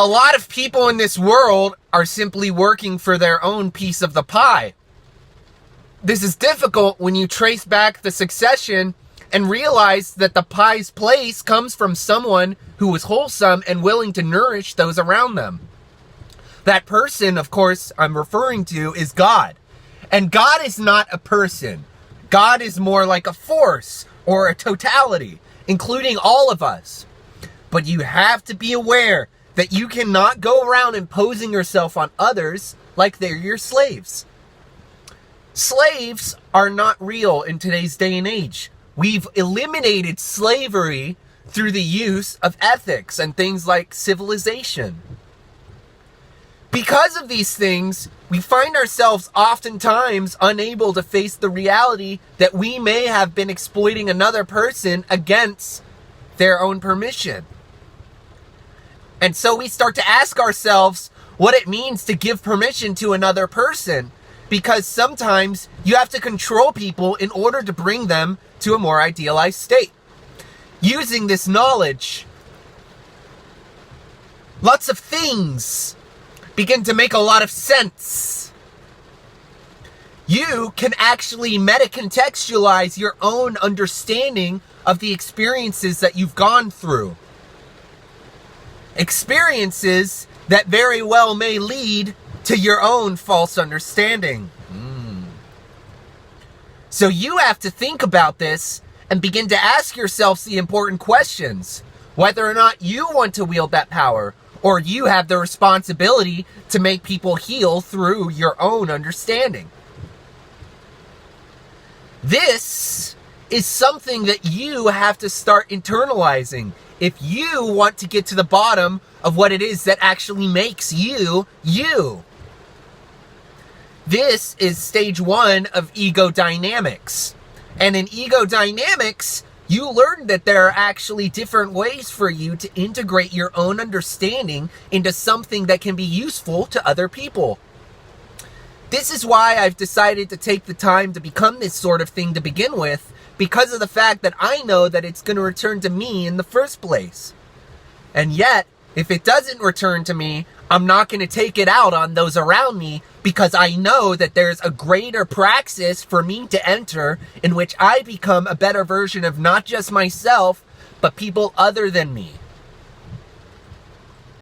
A lot of people in this world are simply working for their own piece of the pie. This is difficult when you trace back the succession and realize that the pie's place comes from someone who was wholesome and willing to nourish those around them. That person, of course, I'm referring to is God. And God is not a person. God is more like a force or a totality, including all of us. But you have to be aware that you cannot go around imposing yourself on others like they're your slaves. Slaves are not real in today's day and age. We've eliminated slavery through the use of ethics and things like civilization. Because of these things, we find ourselves oftentimes unable to face the reality that we may have been exploiting another person against their own permission. And so we start to ask ourselves what it means to give permission to another person, because sometimes you have to control people in order to bring them to a more idealized state. Using this knowledge, lots of things begin to make a lot of sense. You can actually meta-contextualize your own understanding of the experiences that you've gone through. Experiences that very well may lead to your own false understanding. So you have to think about this and begin to ask yourselves the important questions. Whether or not you want to wield that power, or you have the responsibility to make people heal through your own understanding. This is something that you have to start internalizing if you want to get to the bottom of what it is that actually makes you, you. This is stage 1 of Egodynamics. And in Egodynamics, you learn that there are actually different ways for you to integrate your own understanding into something that can be useful to other people. This is why I've decided to take the time to become this sort of thing to begin with, because of the fact that I know that it's going to return to me in the first place. And yet, if it doesn't return to me, I'm not going to take it out on those around me, because I know that there's a greater praxis for me to enter in which I become a better version of not just myself, but people other than me.